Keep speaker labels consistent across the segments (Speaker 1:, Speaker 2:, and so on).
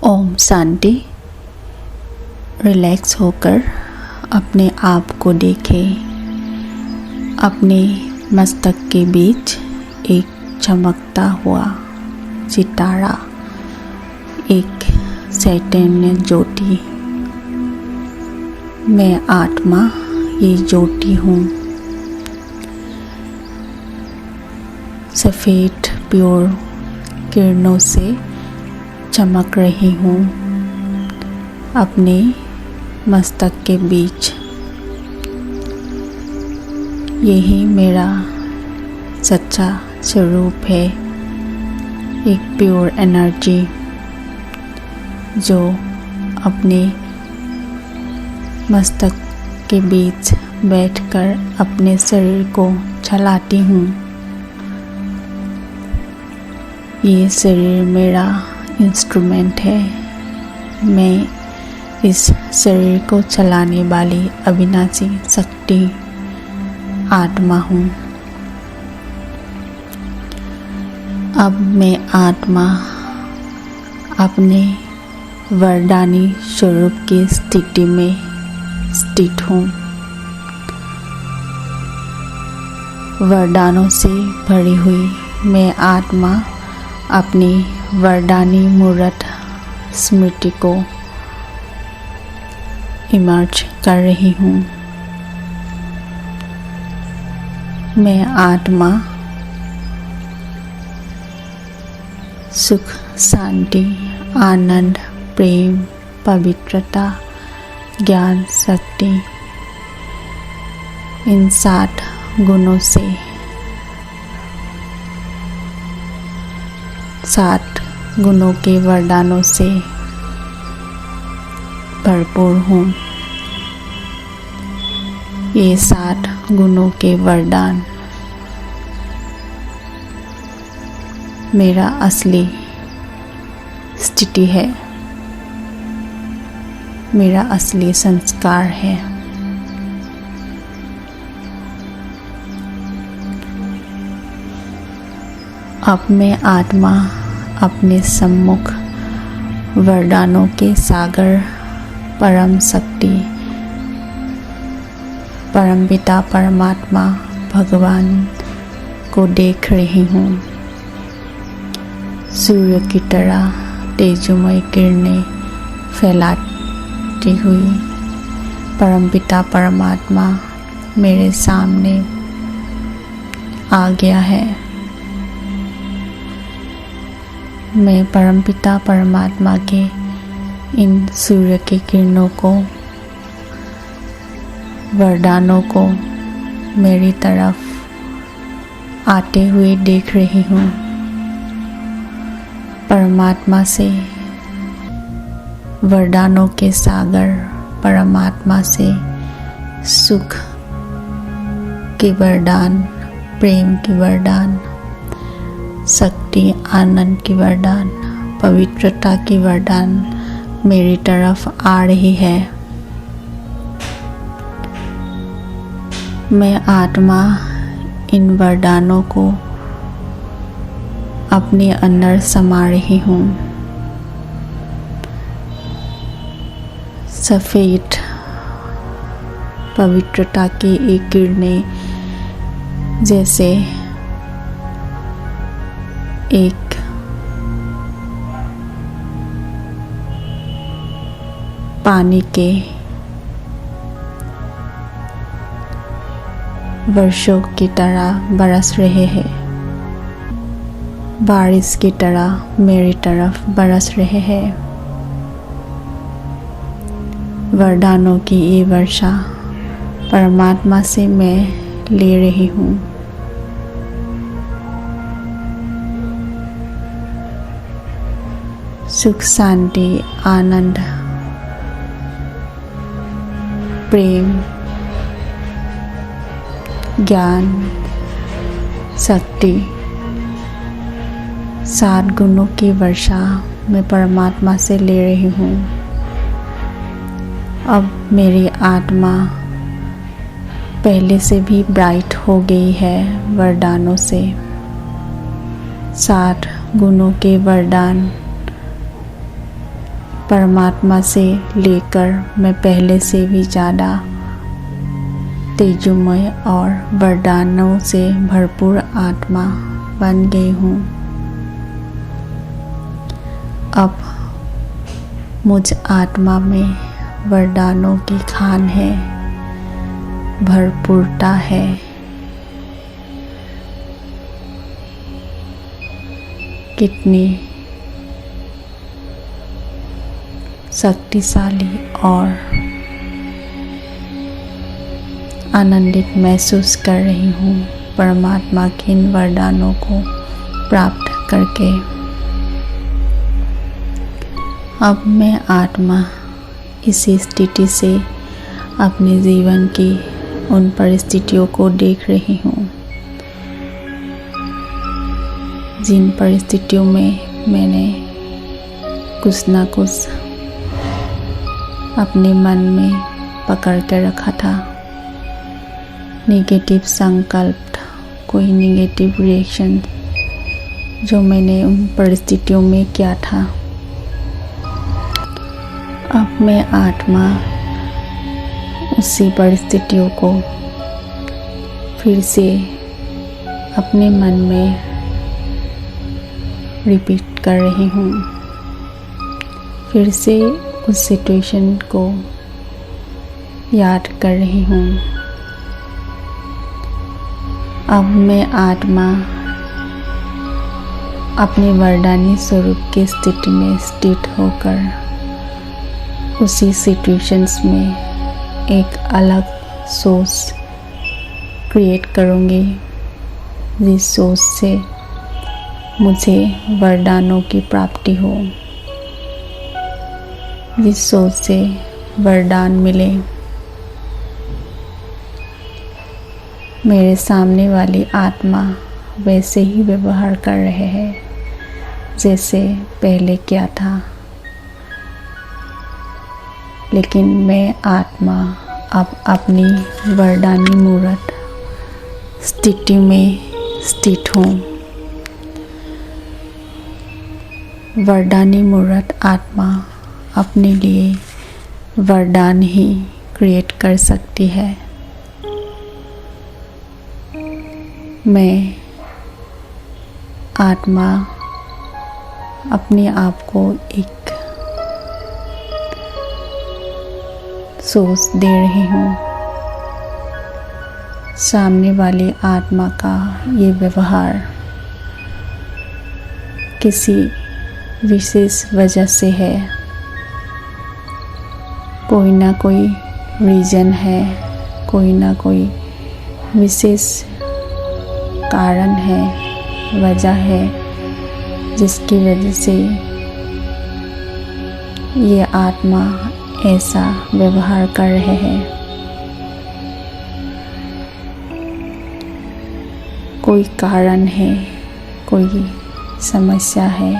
Speaker 1: Om Shanti. Relax होकर अपने आप को देखें। अपने मस्तक के बीच एक चमकता हुआ सितारा, एक चैतन्य ज्योति। मैं आत्मा ये ज्योति हूँ। सफ़ेद प्योर किरणों से चमक रही हूँ अपने मस्तक के बीच। यही मेरा सच्चा स्वरूप है, एक प्योर एनर्जी जो अपने मस्तक के बीच बैठकर अपने शरीर को चलाती हूँ। ये शरीर मेरा इंस्ट्रूमेंट है। मैं इस शरीर को चलाने वाली अविनाशी शक्ति आत्मा हूँ। अब मैं आत्मा अपने वरदानी स्वरूप की स्थिति में स्थित हूँ। वरदानों से भरी हुई मैं आत्मा अपनी वरदानी मूर्त स्मृति को इमर्ज कर रही हूँ। मैं आत्मा सुख, शांति, आनंद, प्रेम, पवित्रता, ज्ञान, शक्ति, इन 7 गुणों से 7 गुणों के वरदानों से भरपूर हूँ। ये 7 गुणों के वरदान मेरा असली स्थिति है, मेरा असली संस्कार है। अब मैं आत्मा अपने सम्मुख वरदानों के सागर परम शक्ति, परम पिता परमात्मा भगवान को देख रही हूँ। सूर्य की तरह तेजोमय किरणें फैलाती हुई परम पिता परमात्मा मेरे सामने आ गया है। मैं परमपिता परमात्मा के इन सूर्य की किरणों को, वरदानों को मेरी तरफ आते हुए देख रही हूँ। परमात्मा से वरदानों के सागर, परमात्मा से सुख के वरदान, प्रेम के वरदान, शक्ति, आनंद की वरदान, पवित्रता की वरदान मेरी तरफ आ रही है। मैं आत्मा इन वरदानों को अपने अंदर समा रही हूँ। सफ़ेद पवित्रता की एक किरणें जैसे एक पानी के वर्षों की तरह बरस रहे हैं, बारिश की तरह मेरी तरफ बरस रहे हैं। वरदानों की ये वर्षा परमात्मा से मैं ले रही हूँ। सुख, शांति, आनंद, प्रेम, ज्ञान, शक्ति, 7 गुणों की वर्षा मैं परमात्मा से ले रही हूँ। अब मेरी आत्मा पहले से भी ब्राइट हो गई है वरदानों से। 7 गुणों के वरदान परमात्मा से लेकर मैं पहले से भी ज़्यादा तेजोमय और वरदानों से भरपूर आत्मा बन गई हूँ। अब मुझ आत्मा में वरदानों की खान है, भरपूरता है। कितनी शक्तिशाली और आनंदित महसूस कर रही हूँ परमात्मा के इन वरदानों को प्राप्त करके। अब मैं आत्मा इसी स्थिति से अपने जीवन की उन परिस्थितियों को देख रही हूँ जिन परिस्थितियों में मैंने कुछ ना कुछ अपने मन में पकड़ के रखा था। नेगेटिव संकल्प, कोई नेगेटिव रिएक्शन जो मैंने उन परिस्थितियों में किया था। अब मैं आत्मा उसी परिस्थितियों को फिर से अपने मन में रिपीट कर रही हूँ। फिर से उस सिचुएशन को याद कर रही हूँ। अब मैं आत्मा अपने वरदानी स्वरूप की स्थिति में स्थित होकर उसी सिचुएशंस में एक अलग सोच क्रिएट करूँगी, जिस सोच से मुझे वरदानों की प्राप्ति हो, जिस सोच से वरदान मिले। मेरे सामने वाली आत्मा वैसे ही व्यवहार कर रहे हैं जैसे पहले किया था, लेकिन मैं आत्मा अब अपनी वरदानी मूर्त स्थिति में स्थित हूँ। वरदानी मूर्त आत्मा अपने लिए वरदान ही क्रिएट कर सकती है। मैं आत्मा अपने आप को एक सोच दे रही हूँ। सामने वाली आत्मा का ये व्यवहार किसी विशेष वजह से है, कोई ना कोई रीज़न है, कोई ना कोई विशेष कारण है, वजह है, जिसकी वजह से ये आत्मा ऐसा व्यवहार कर रहे हैं। कोई कारण है, कोई समस्या है,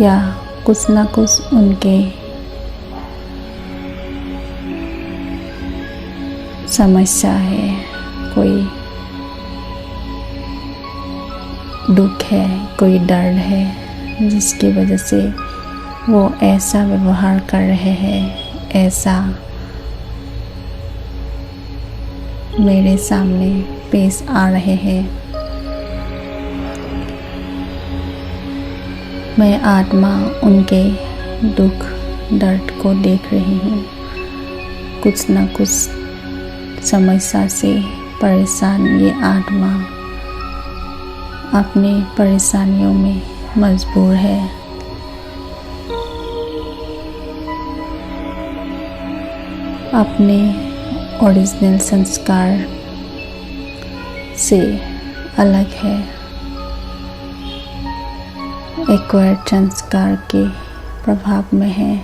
Speaker 1: या कुछ ना कुछ उनके समस्या है, कोई दुख है, कोई दर्द है, जिसकी वजह से वो ऐसा व्यवहार कर रहे हैं, ऐसा मेरे सामने पेश आ रहे हैं। मैं आत्मा उनके दुख दर्द को देख रही हूँ। कुछ न कुछ समस्या से परेशान ये आत्मा अपनी परेशानियों में मजबूर है। अपने ओरिजिनल संस्कार से अलग है, एक्वायर्ड संस्कार के प्रभाव में है,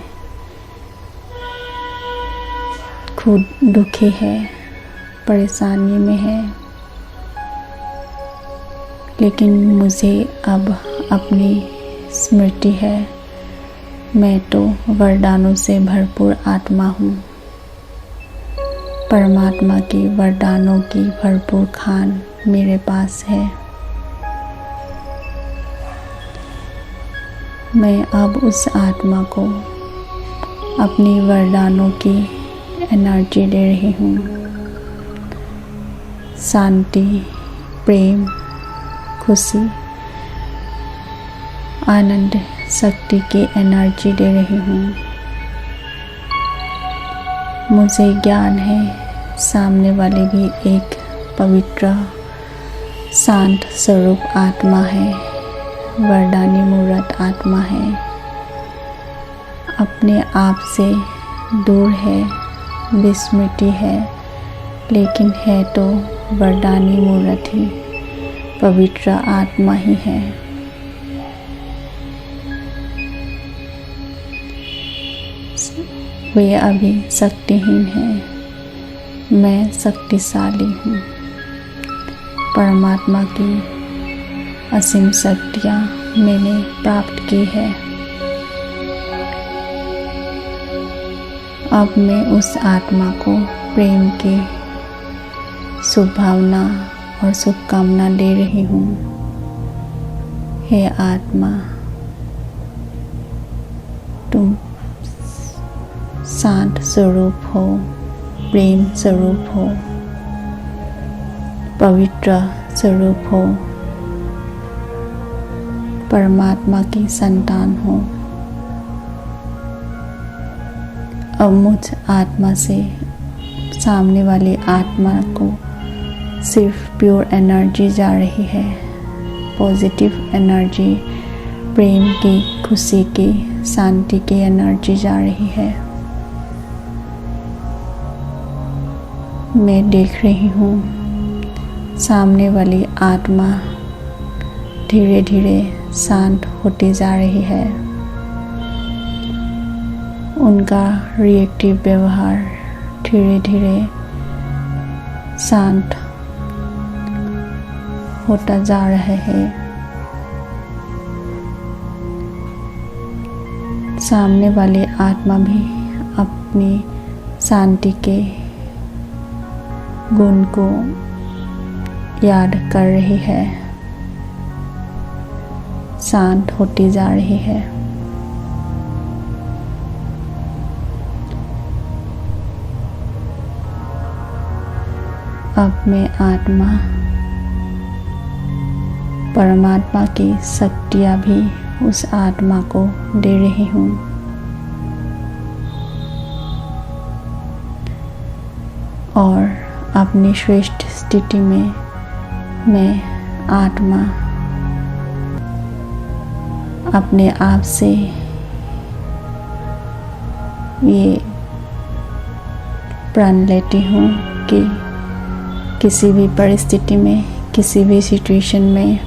Speaker 1: खुद दुखी है, परेशानी में है। लेकिन मुझे अब अपनी स्मृति है, मैं तो वरदानों से भरपूर आत्मा हूँ। परमात्मा की वरदानों की भरपूर खान मेरे पास है। मैं अब उस आत्मा को अपनी वरदानों की एनर्जी दे रही हूँ। शांति, प्रेम, खुशी, आनंद, शक्ति की एनर्जी दे रही हूँ। मुझे ज्ञान है सामने वाले भी एक पवित्र शांत स्वरूप आत्मा है, वरदानी मूर्त आत्मा है, अपने आप से दूर है, विस्मृति है, लेकिन है तो वरदानी मूर्त ही, पवित्र आत्मा ही है। वे अभी शक्तिहीन हैं, मैं शक्तिशाली हूँ। परमात्मा की असीम शक्तियाँ मैंने प्राप्त की है। अब मैं उस आत्मा को प्रेम की शुभभावना और शुभकामना दे रही हूँ। हे आत्मा, तुम शांत स्वरूप हो, प्रेम स्वरूप हो, पवित्र स्वरूप हो, परमात्मा की संतान हो। अब मुझ आत्मा से सामने वाली आत्मा को सिर्फ प्योर एनर्जी जा रही है, पॉजिटिव एनर्जी, प्रेम की, खुशी की, शांति की एनर्जी जा रही है। मैं देख रही हूँ सामने वाली आत्मा धीरे धीरे शांत होती जा रही है। उनका रिएक्टिव व्यवहार धीरे धीरे शांत होता जा रहा है। सामने वाली आत्मा भी अपनी शांति के गुण को याद कर रही है, शांत होती जा रही है। अब मैं आत्मा परमात्मा की शक्तियाँ भी उस आत्मा को दे रही हूँ। और अपनी श्रेष्ठ स्थिति में मैं आत्मा अपने आप से ये प्रण लेती हूँ कि किसी भी परिस्थिति में, किसी भी सिचुएशन में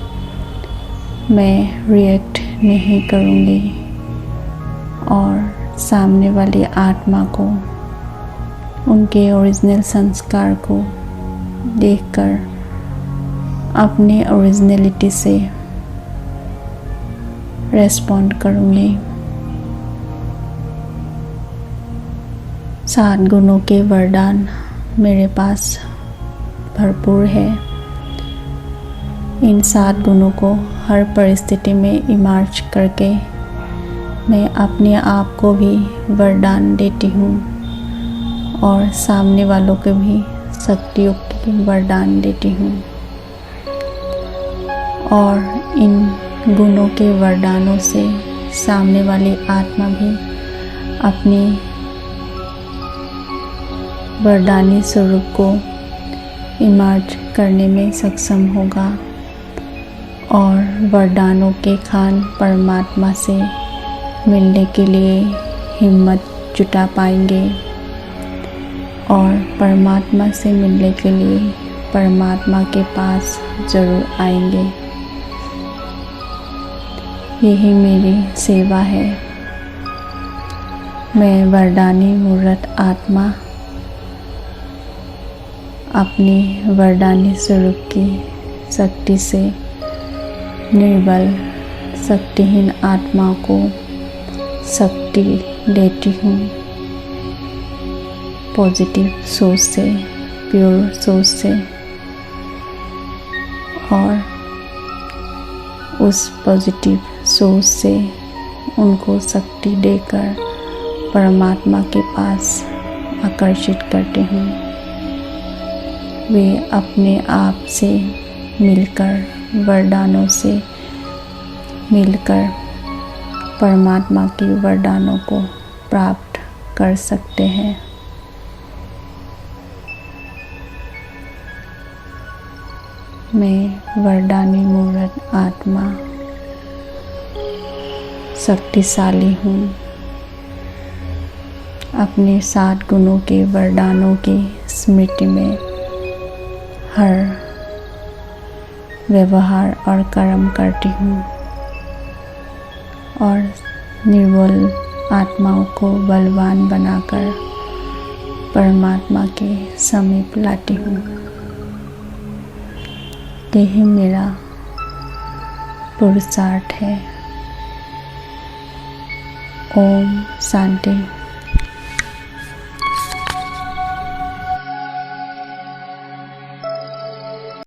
Speaker 1: मैं रिएक्ट नहीं करूँगी और सामने वाली आत्मा को, उनके ओरिजिनल संस्कार को देखकर अपनी ओरिजिनलिटी से रेस्पॉन्ड करूँगी। 7 गुणों के वरदान मेरे पास भरपूर है। इन 7 गुणों को हर परिस्थिति में इमर्ज करके मैं अपने आप को भी वरदान देती हूँ और सामने वालों को भी शक्तियों की वरदान देती हूँ। और इन गुणों के वरदानों से सामने वाली आत्मा भी अपनी वरदानी स्वरूप को इमर्ज करने में सक्षम होगा और वरदानों के खान परमात्मा से मिलने के लिए हिम्मत जुटा पाएंगे और परमात्मा से मिलने के लिए परमात्मा के पास ज़रूर आएंगे। यही मेरी सेवा है। मैं वरदानी मूर्त आत्मा अपनी वरदानी स्वरूप की शक्ति से निर्बल शक्तिहीन आत्माओं को शक्ति देती हूँ। पॉजिटिव सोच से, प्योर सोच से, और उस पॉजिटिव सोच से उनको शक्ति देकर परमात्मा के पास आकर्षित करती हूँ। वे अपने आप से मिलकर, वरदानों से मिलकर परमात्मा के वरदानों को प्राप्त कर सकते हैं। मैं वरदानी मूर्त आत्मा शक्तिशाली हूँ। अपने 7 गुणों के वरदानों की स्मृति में हर व्यवहार और कर्म करती हूँ और निर्बल आत्माओं को बलवान बनाकर परमात्मा के समीप लाती हूँ। यही मेरा पुरुषार्थ है। ओम शांति।